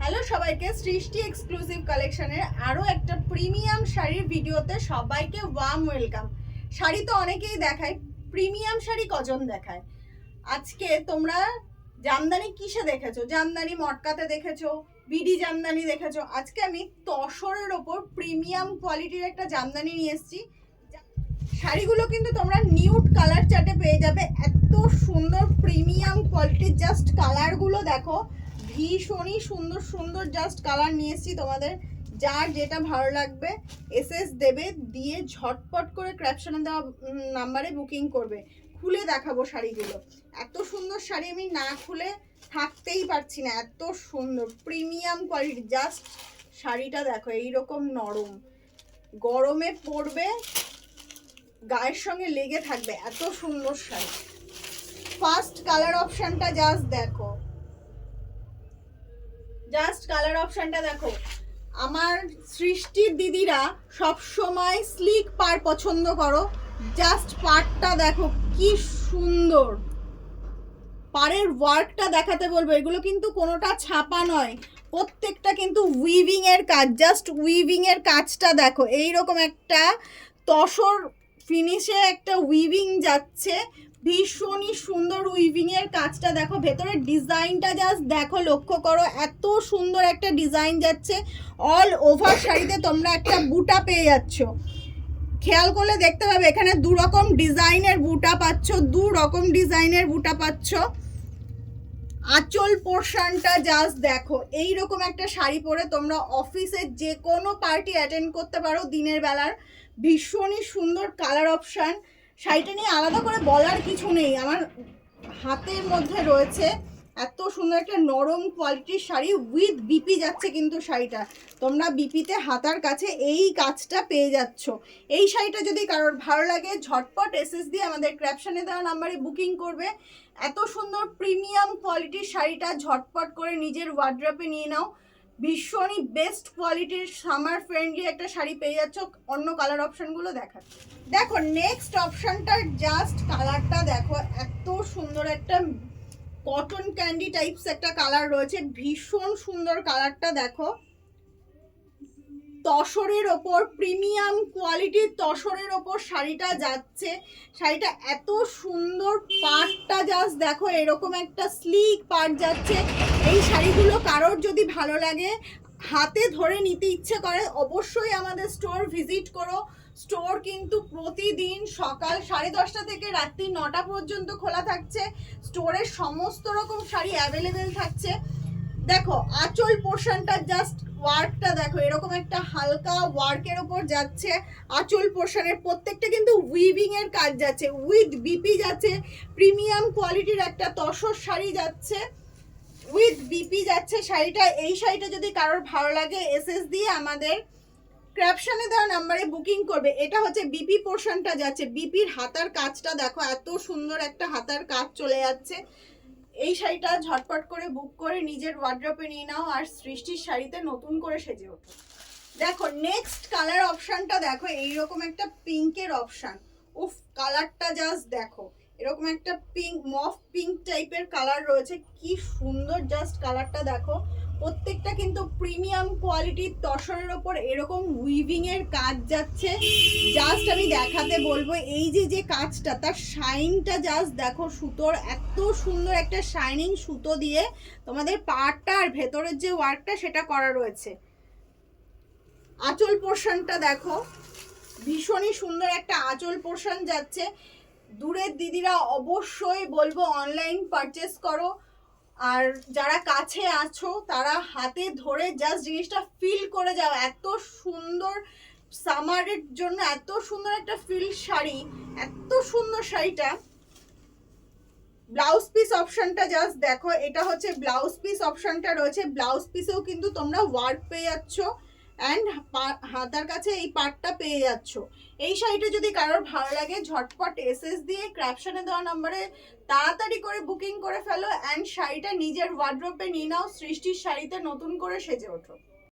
Hello সবাইকে, সৃষ্টি exclusive কালেকশনের আরও একটা প্রিমিয়াম শাড়ির ভিডিওতে সবাইকে ওয়ার্ম ওয়েলকাম। শাড়ি তো অনেকেই দেখায়, প্রিমিয়াম শাড়ি কজন দেখায়? আজকে তোমরা জামদানি কিসে দেখেছো? জামদানি মটকাতে দেখেছো, বিডি জামদানি দেখেছো। আজকে আমি তসরের ওপর প্রিমিয়াম কোয়ালিটির একটা জামদানি নিয়ে এসেছি। শাড়িগুলো কিন্তু তোমরা নিউড কালার চার্টে পেয়ে যাবে। এত সুন্দর প্রিমিয়াম কোয়ালিটির, জাস্ট কালারগুলো দেখো, ভীষণই সুন্দর সুন্দর জাস্ট কালার নিয়ে এসেছি তোমাদের। যার যেটা ভালো লাগবে এসএস দেবে, দিয়ে ঝটপট করে ক্যাপশনে দেওয়া নাম্বারে বুকিং করবে। খুলে দেখাবো শাড়িগুলো। এত সুন্দর শাড়ি আমি না খুলে থাকতেই পারছি না, এত সুন্দর প্রিমিয়াম কোয়ালিটি। জাস্ট শাড়িটা দেখো, এইরকম নরম, গরমে পরবে, গায়ের সঙ্গে লেগে থাকবে, এত সুন্দর শাড়ি। ফার্স্ট কালার অপশনটা জাস্ট দেখো, জাস্ট কালার অপশনটা দেখো। আমার সৃষ্টির দিদিরা সব সময় স্লিক পার পছন্দ করো। জাস্ট পারটা দেখো কি সুন্দর, পারের ওয়ার্কটা দেখাতে বলবো। এগুলো কিন্তু কোনোটা ছাপা নয়, প্রত্যেকটা কিন্তু উইভিং এর কাজ। জাস্ট উইভিং এর কাজটা দেখো, এইরকম একটা তসর ফিনিশে একটা উইভিং যাচ্ছে, ভীষণই সুন্দর উইভিং এর কাজটা দেখো। ভেতরের ডিজাইনটা জাস্ট দেখো, লক্ষ্য করো, এত সুন্দর একটা ডিজাইন যাচ্ছে। অল ওভার শাড়িতে তোমরা একটা বুটা পেয়ে যাচ্ছ। খেয়াল করলে দেখতে পাবে এখানে দু রকম ডিজাইনের বুটা পাচ্ছ, দু রকম ডিজাইনের বুটা পাচ্ছ। আঁচল পোর্শনটা জাস্ট দেখো, এইরকম একটা শাড়ি পরে তোমরা অফিসে যে কোনো পার্টি অ্যাটেন্ড করতে পারো দিনের বেলার। ভীষণই সুন্দর কালার অপশান। শাড়িটা নিয়ে আলাদা করে বলার কিছু নেই, আমার হাতের মধ্যে রয়েছে। এত সুন্দর একটা নরম কোয়ালিটির শাড়ি উইথ বিপি যাচ্ছে কিন্তু শাড়িটা। তোমরা বিপিতে হাতার কাছে এই কাজটা পেয়ে যাচ্ছ। এই শাড়িটা যদি কারোর ভালো লাগে ঝটপট এসএস দিয়ে আমাদের ক্যাপশনে দেওয়া নাম্বারে বুকিং করবে। এত সুন্দর প্রিমিয়াম কোয়ালিটির শাড়িটা ঝটপট করে নিজের ওয়ার্ড্রপে নিয়ে নাও। ভীষণই বেস্ট কোয়ালিটির সামার ফ্রেন্ডলি একটা শাড়ি পেয়ে যাচ্ছ। অন্য কালার অপশনগুলো দেখাচ্ছি দেখো। নেক্সট অপশনটার জাস্ট কালারটা দেখো, এত সুন্দর একটা কটন ক্যান্ডি টাইপস একটা কালার রয়েছে, ভীষণ সুন্দর কালারটা দেখো। তসরের ওপর প্রিমিয়াম কোয়ালিটির তসরের ওপর শাড়িটা যাচ্ছে। শাড়িটা এত সুন্দর, পাড়টা জাস্ট দেখো, এরকম একটা স্লিক পাড় যাচ্ছে। এই শাড়িগুলো কারোর যদি ভালো লাগে, হাতে ধরে নিতে ইচ্ছে করে, অবশ্যই আমাদের স্টোর ভিজিট করো। স্টোর কিন্তু প্রতিদিন সকাল 10:30 থেকে রাত্রি 9টা পর্যন্ত খোলা থাকছে। স্টোরের সমস্ত রকম শাড়ি অ্যাভেলেবেল থাকছে। দেখো আঁচল পোর্শনটা জাস্ট ওয়ার্কটা দেখো, এরকম একটা হালকা ওয়ার্কের ওপর যাচ্ছে। আঁচল পোর্শনের প্রত্যেকটা কিন্তু উইভিং এর কাজ যাচ্ছে, উইথ বিপি যাচ্ছে। প্রিমিয়াম কোয়ালিটির একটা তসর শাড়ি যাচ্ছে, উইথ বিপি যাচ্ছে শাড়িটা। এই শাড়িটা যদি কারোর ভালো লাগে এসএস দিয়ে আমাদের ক্যাপশনে দেওয়া নাম্বারে বুকিং করবে। এটা হচ্ছে বিপি পোর্শনটা যাচ্ছে, বিপির হাতার কাজটা দেখো, এত সুন্দর একটা হাতার কাজ চলে যাচ্ছে। এই শাড়িটা ঝটপট করে বুক করে নিজের ওয়ার্ড্রপে নিয়ে নাও আর সৃষ্টির শাড়িতে নতুন করে সেজে ওঠো। দেখো নেক্সট কালার অপশনটা দেখো, এইরকম একটা পিঙ্কের অপশন। উফ, কালারটা জাস্ট দেখো, এরকম একটা পিঙ্ক, মফ পিঙ্ক টাইপের কালার রয়েছে, কি সুন্দর জাস্ট কালারটা দেখো। প্রত্যেকটা কিন্তু প্রিমিয়াম কোয়ালিটির তসরের ওপর এরকম উইভিং এর কাজ যাচ্ছে। জাস্ট আমি দেখাতে বলবো, এই যে কাজটা, তার শাইনটা জাস্ট দেখো, সুতোর এত সুন্দর একটা শাইনিং সুতো দিয়ে তোমাদের পাড়টা আর ভেতরের যে ওয়ার্কটা সেটা করা রয়েছে। আঁচল পোর্শনটা দেখো, ভীষণই সুন্দর একটা আঁচল পোর্শন যাচ্ছে। দূরের দিদিরা অবশ্যই বলবো অনলাইন পারচেস করো, আর যারা কাছে আছো তারা হাতে ধরে জাস্ট জিনিসটা ফিল করে যাও। এত সুন্দর সামারের জন্য এত সুন্দর একটা ফিল শাড়ি, এত সুন্দর শাড়িটা। ব্লাউজ পিস অপশনটা জাস্ট দেখো, এটা হচ্ছে ব্লাউজ পিস অপশনটা রয়েছে। ব্লাউজ পিসেও কিন্তু তোমরা ওয়ার্ক পেয়ে যাচ্ছ অ্যান্ড হাতার কাছে এই পার্টটা পেয়ে যাচ্ছ। এই শাড়িটা যদি কারোর ভালো লাগে ঝটপট এসএস দিয়ে ক্যাপশনে দেওয়া নাম্বারে তাড়াতাড়ি করে বুকিং করে ফেলো অ্যান্ড শাড়িটা নিজের ওয়ার্ড্রপে নিয়ে নাও। সৃষ্টির শাড়িতে নতুন করে সেজে ওঠো।